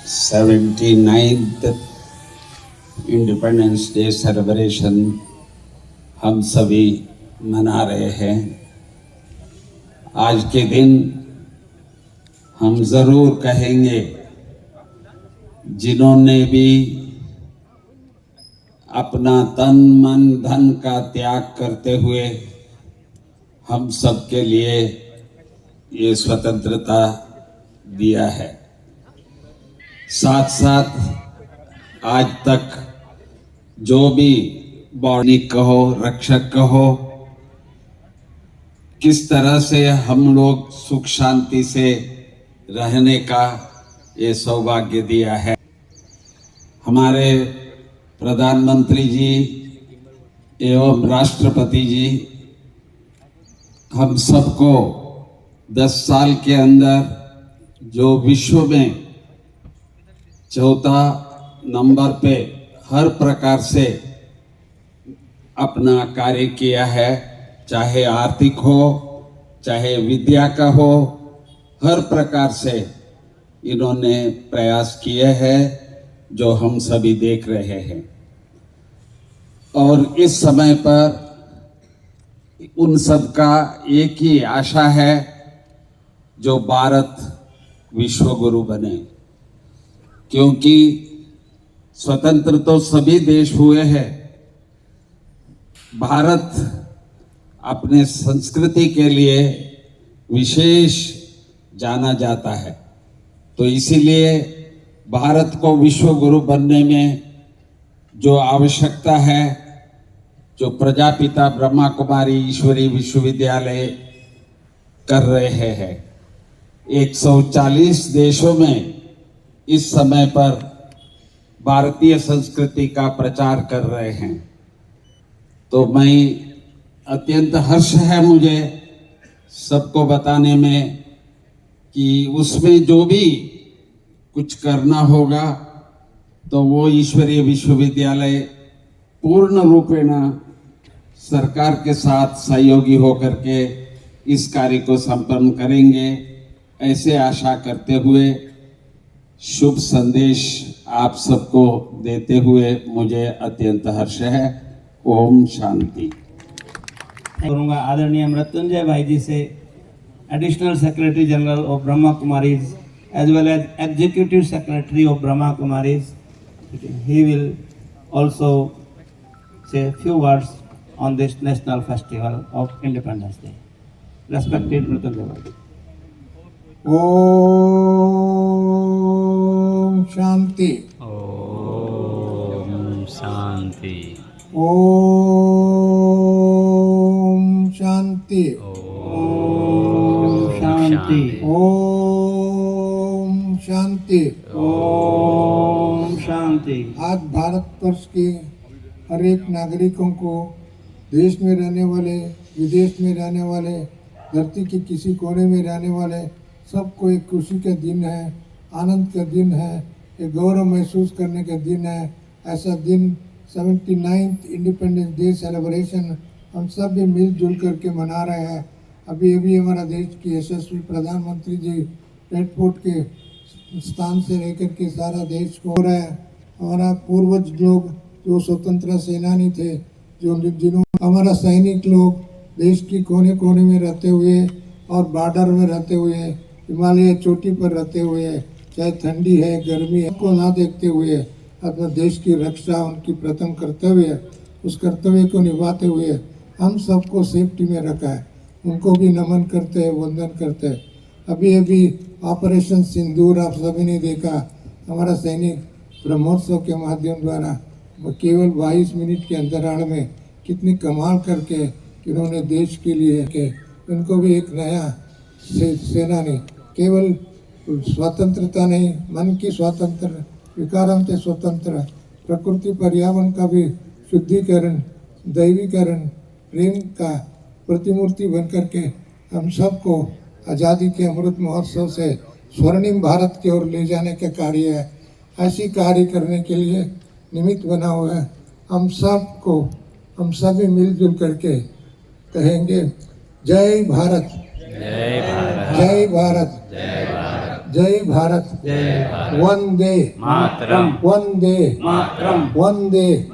79th independence day celebration हम सभी मना रहे हैं। आज के दिन हम ज़रूर कहेंगे, जिन्होंने भी अपना तन मन धन का त्याग करते हुए हम सब के लिए ये स्वतंत्रता दिया है, साथ साथ आज तक जो भी बॉडी कहो, रक्षक कहो, किस तरह से हम लोग सुख शांति से रहने का ये सौभाग्य दिया है। हमारे प्रधानमंत्री जी एवं राष्ट्रपति जी हम सबको 10 साल के अंदर जो विश्व में चौथा नंबर पे हर प्रकार से अपना कार्य किया है, चाहे आर्थिक हो, चाहे विद्या का हो, हर प्रकार से इन्होंने प्रयास किए हैं जो हम सभी देख रहे हैं। और इस समय पर उन सब का एक ही आशा है, जो भारत विश्व गुरु बने, क्योंकि स्वतंत्र तो सभी देश हुए हैं, भारत अपने संस्कृति के लिए विशेष जाना जाता है। तो इसीलिए भारत को विश्व गुरु बनने में जो आवश्यकता है, जो प्रजापिता ब्रह्मा कुमारी ईश्वरी विश्वविद्यालय कर रहे हैं, 140 देशों में इस समय पर भारतीय संस्कृति का प्रचार कर रहे हैं। तो मैं अत्यंत हर्ष है मुझे सबको बताने में कि उसमें जो भी कुछ करना होगा तो वो ईश्वरीय विश्वविद्यालय पूर्ण रूपेण सरकार के साथ सहयोगी होकर के इस कार्य को संपन्न करेंगे, ऐसे आशा करते हुए शुभ संदेश आप सबको देते हुए मुझे अत्यंत हर्ष है। ओम शांति। करूँगा आदरणीय मृत्युंजय भाई जी से, additional secretary general of Brahma Kumaris as well as executive secretary of Brahma Kumaris. He will also say a few words on this national festival of Independence Day. Respected Mrityunjay Bhai. Om Shanti. Om Shanti. Om Shanti. Om Shanti. Om Shanti. Om Shanti. आज भारत वर्ष के हर एक नागरिकों को, देश में रहने वाले, विदेश में रहने वाले, धरती के किसी कोने में रहने वाले सबको एक खुशी का दिन है, आनंद का दिन है, एक गौरव महसूस करने का दिन है। ऐसा दिन 79th इंडिपेंडेंस डे सेलिब्रेशन हम सब भी मिलजुल करके मना रहे हैं। अभी अभी हमारा देश की यशस्वी प्रधानमंत्री जी एयरपोर्ट के स्थान से लेकर के सारा देश को हो रहा है। हमारा पूर्वज लोग जो स्वतंत्रता सेनानी थे, जो जिन्हों हमारा सैनिक लोग देश की कोने कोने में रहते हुए और बॉर्डर में रहते हुए, हिमालय चोटी पर रहते हुए, चाहे ठंडी है गर्मी है, को ना देखते हुए अपने देश की रक्षा उनकी प्रथम कर्तव्य, उस कर्तव्य को निभाते हुए हम सबको सेफ्टी में रखा है। उनको भी नमन करते हैं, वंदन करते हैं। अभी अभी ऑपरेशन सिंदूर आप सभी ने देखा, हमारा सैनिक ब्रह्मोत्सव के माध्यम द्वारा केवल 22 मिनट के अंतराल में कितनी कमाल करके इन्होंने देश के लिए के उनको भी एक नया सेनानी, केवल स्वतंत्रता नहीं, मन की स्वतंत्र, विकारम से स्वतंत्र, प्रकृति पर्यावरण का भी शुद्धिकरण, दैवीकरण, प्रेम का प्रतिमूर्ति बनकर के हम सबको आज़ादी के अमृत महोत्सव से स्वर्णिम भारत की ओर ले जाने का कार्य है। ऐसी कार्य करने के लिए निमित्त बना हुआ है। हम सबको, हम सभी मिलजुल करके कहेंगे, जय भारत, जय भारत, जय भारत, जय भारत। जय भारत, वंदे वंदे वंदे।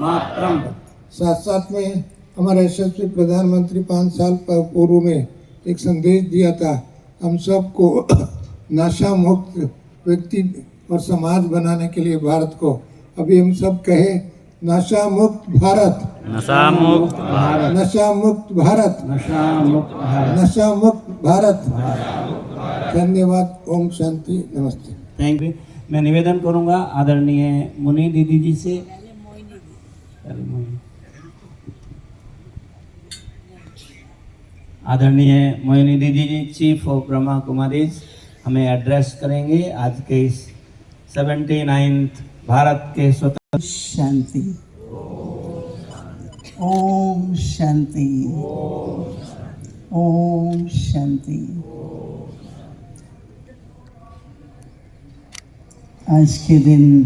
साथ साथ में हमारे यशस्वी प्रधानमंत्री 5 साल पूर्व में एक संदेश दिया था, हम सबको नशा मुक्त व्यक्ति और समाज बनाने के लिए भारत को। अभी हम सब कहे नशा मुक्त भारत, नशा मुक्त भारत, नशा मुक्त भारत, नशा मुक्त भारत। नशा मुक्त भारत। धन्यवाद। ओम शांति। नमस्ते। Thank you. मैं निवेदन करूंगा आदरणीय मुनि दीदी जी से। आदरणीय मोहिनी दीदी जी चीफ ऑफ ब्रह्मा कुमारीज हमें एड्रेस करेंगे आज के इस 79th भारत के स्वतंत्र। शांति। ओम शांति। ओम शांति। आज के दिन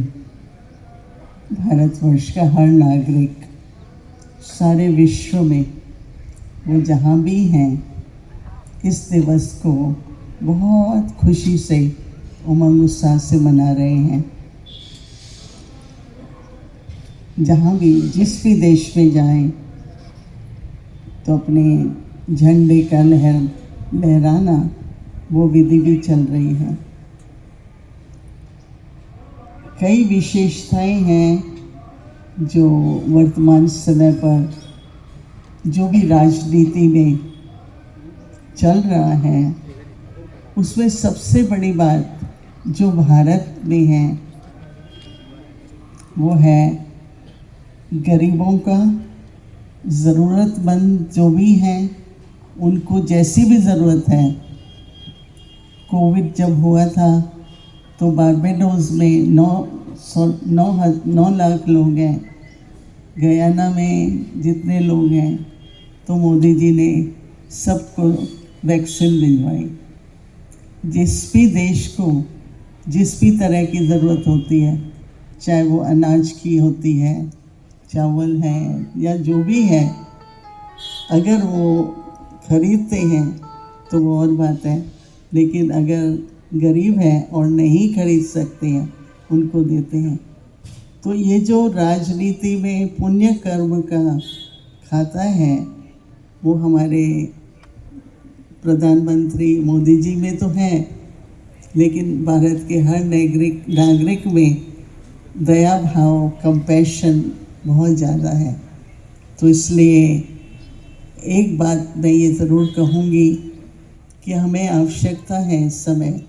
भारतवर्ष का हर नागरिक सारे विश्व में वो जहाँ भी हैं इस दिवस को बहुत खुशी से उमंग उत्साह से मना रहे हैं। जहाँ भी जिस भी देश में जाएं तो अपने झंडे का लहराना वो विधि भी चल रही है। कई विशेषताएं हैं जो वर्तमान समय पर जो भी राजनीति में चल रहा है उसमें सबसे बड़ी बात जो भारत में है वो है गरीबों का, ज़रूरतमंद जो भी हैं उनको जैसी भी ज़रूरत है। कोविड जब हुआ था तो बारबेडोस में 9 लाख लोग हैं, गयाना में जितने लोग हैं, तो मोदी जी ने सबको वैक्सीन भिजवाई। जिस भी देश को जिस भी तरह की ज़रूरत होती है, चाहे वो अनाज की होती है, चावल है या जो भी है, अगर वो खरीदते हैं तो वो और बात है, लेकिन अगर गरीब हैं और नहीं खरीद सकते हैं उनको देते हैं। तो ये जो राजनीति में पुण्य कर्म का खाता है वो हमारे प्रधानमंत्री मोदी जी में तो है, लेकिन भारत के हर नागरिक में दया भाव, कंपैशन बहुत ज़्यादा है। तो इसलिए एक बात मैं ये ज़रूर कहूँगी कि हमें आवश्यकता है इस समय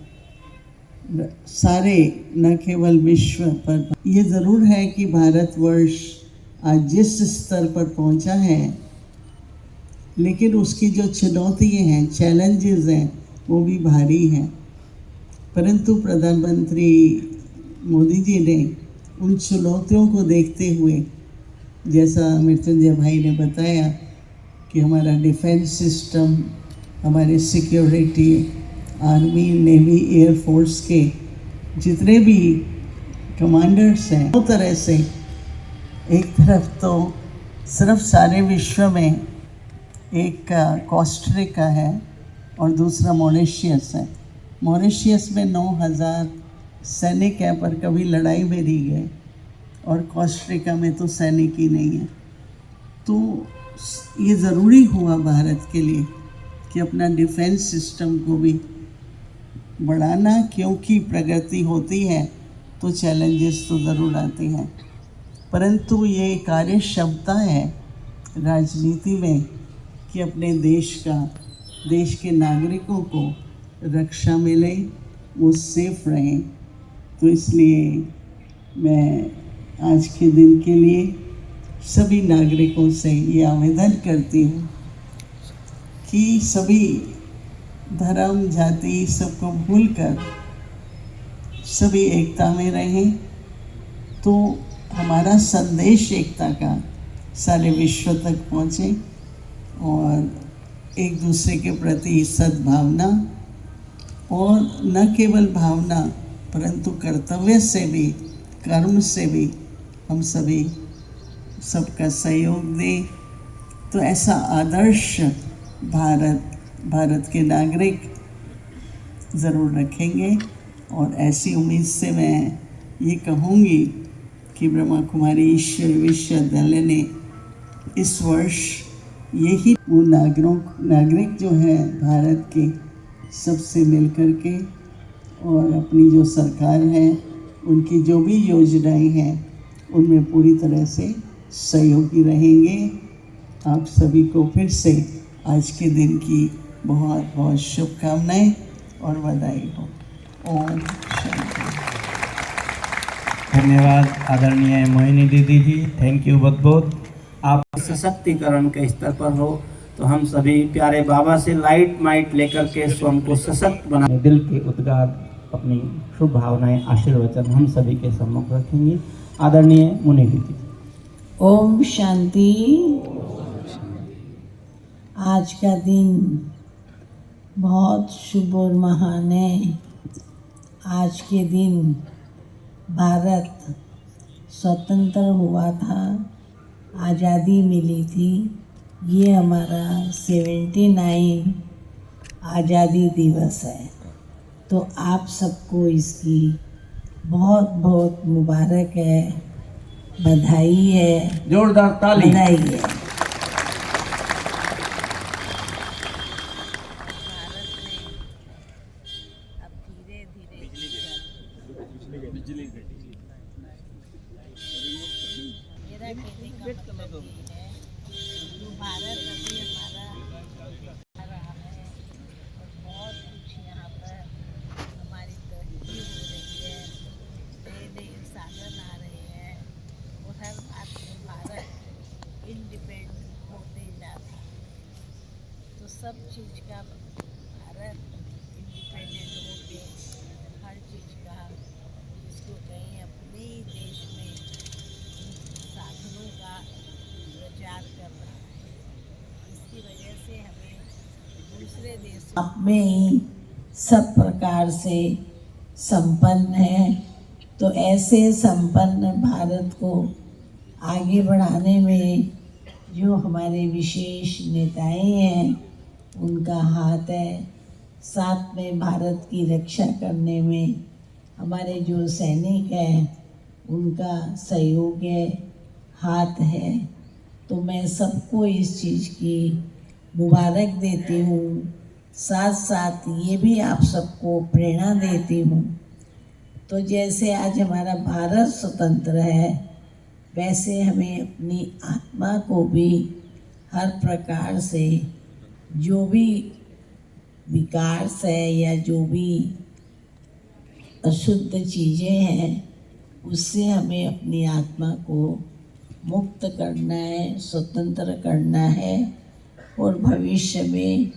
सारे, न केवल विश्व पर। ये ज़रूर है कि भारतवर्ष आज जिस स्तर पर पहुँचा है, लेकिन उसकी जो चुनौतियाँ हैं, चैलेंजेस हैं, वो भी भारी हैं। परंतु प्रधानमंत्री मोदी जी ने उन चुनौतियों को देखते हुए, जैसा मृत्युंजय भाई ने बताया कि हमारा डिफेंस सिस्टम, हमारे सिक्योरिटी, आर्मी, नेवी, एयरफोर्स के जितने भी कमांडर्स हैं, दो तरह से, एक तरफ तो सिर्फ सारे विश्व में एक कोस्टारिका है और दूसरा मॉरिशस है। मॉरिशस में 9,000 सैनिक हैं पर कभी लड़ाई में नहीं गए, और कोस्टारिका में तो सैनिक ही नहीं है। तो ये ज़रूरी हुआ भारत के लिए कि अपना डिफेंस सिस्टम को भी बढ़ाना, क्योंकि प्रगति होती है तो चैलेंजेस तो ज़रूर आते हैं, परंतु ये कार्य क्षमता है राजनीति में कि अपने देश का, देश के नागरिकों को रक्षा मिले, वो सेफ रहें। तो इसलिए मैं आज के दिन के लिए सभी नागरिकों से ये आवेदन करती हूँ कि सभी धर्म, जाति सबको भूलकर सभी एकता में रहें, तो हमारा संदेश एकता का सारे विश्व तक पहुँचे और एक दूसरे के प्रति सद्भावना, और न केवल भावना परंतु कर्तव्य से भी, कर्म से भी हम सभी सबका सहयोग दें। तो ऐसा आदर्श भारत के नागरिक ज़रूर रखेंगे और ऐसी उम्मीद से मैं ये कहूँगी कि ब्रह्मा कुमारी ईश्वर विश्वविद्यालय ने इस वर्ष यही वो नागरिक जो है भारत के सबसे मिलकर के और अपनी जो सरकार है उनकी जो भी योजनाएं हैं उनमें पूरी तरह से सहयोगी रहेंगे। आप सभी को फिर से आज के दिन की बहुत बहुत शुभकामनाएं और बधाई हो। ओम शांति। धन्यवाद आदरणीय मोहिनी दीदी जी, थैंक यू बहुत बहुत। आप सशक्तिकरण के स्तर पर हो तो हम सभी प्यारे बाबा से लाइट माइट लेकर के स्वयं को सशक्त बनाने दिल के उद्गार अपनी शुभ भावनाएं आशीर्वचन हम सभी के सम्मुख रखेंगे। आदरणीय मुनि दीदी। ओम शांति। आज का दिन बहुत शुभ और महान है। आज के दिन भारत स्वतंत्र हुआ था, आज़ादी मिली थी। ये हमारा 79 आज़ादी दिवस है। तो आप सबको इसकी बहुत बहुत मुबारक है, बधाई है, जोरदार ताली। बधाई है। भारत अभी हमारा रहा है और बहुत कुछ यहाँ पर हमारी तरक्की हो रही है, नए नए साधन आ रहे हैं और हर बात में भारत इंडिपेंडेंट होते जा रहा है। तो सब चीज़ का भारत इंडिपेंडेंट होके हर चीज़ का इसको कहीं अपने ही देश में साधनों का प्रचार कर रहा है। इसकी वजह से हमें दूसरे देशों में ही सब प्रकार से संपन्न है। तो ऐसे संपन्न भारत को आगे बढ़ाने में जो हमारे विशेष नेताएं हैं उनका हाथ है। साथ में भारत की रक्षा करने में हमारे जो सैनिक हैं उनका सहयोग है, हाथ है। तो मैं सबको इस चीज़ की मुबारक देती हूँ। साथ साथ ये भी आप सबको प्रेरणा देती हूँ। तो जैसे आज हमारा भारत स्वतंत्र है, वैसे हमें अपनी आत्मा को भी हर प्रकार से जो भी विकास है या जो भी अशुद्ध चीज़ें हैं उससे हमें अपनी आत्मा को मुक्त करना है, स्वतंत्र करना है और भविष्य में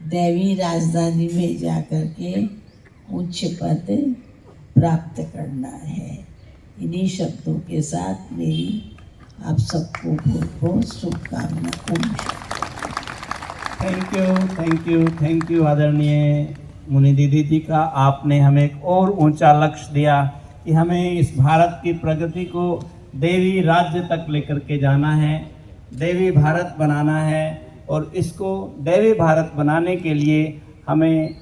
दैवी राजधानी में जाकर के उच्च पद प्राप्त करना है। इन्हीं शब्दों के साथ मेरी आप सबको बहुत बहुत शुभकामनाएं। थैंक यू आदरणीय मुनि दीदी जी का। आपने हमें एक और ऊंचा लक्ष्य दिया कि हमें इस भारत की प्रगति को देवी राज्य तक लेकर के जाना है, देवी भारत बनाना है। और इसको देवी भारत बनाने के लिए हमें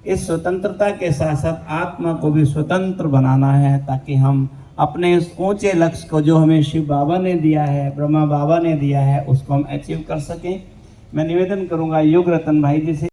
इस स्वतंत्रता के साथ साथ आत्मा को भी स्वतंत्र बनाना है, ताकि हम अपने इस ऊंचे लक्ष्य को जो हमें शिव बाबा ने दिया है, ब्रह्मा बाबा ने दिया है, उसको हम अचीव कर सकें। मैं निवेदन करूंगा युग रतन भाई जी से।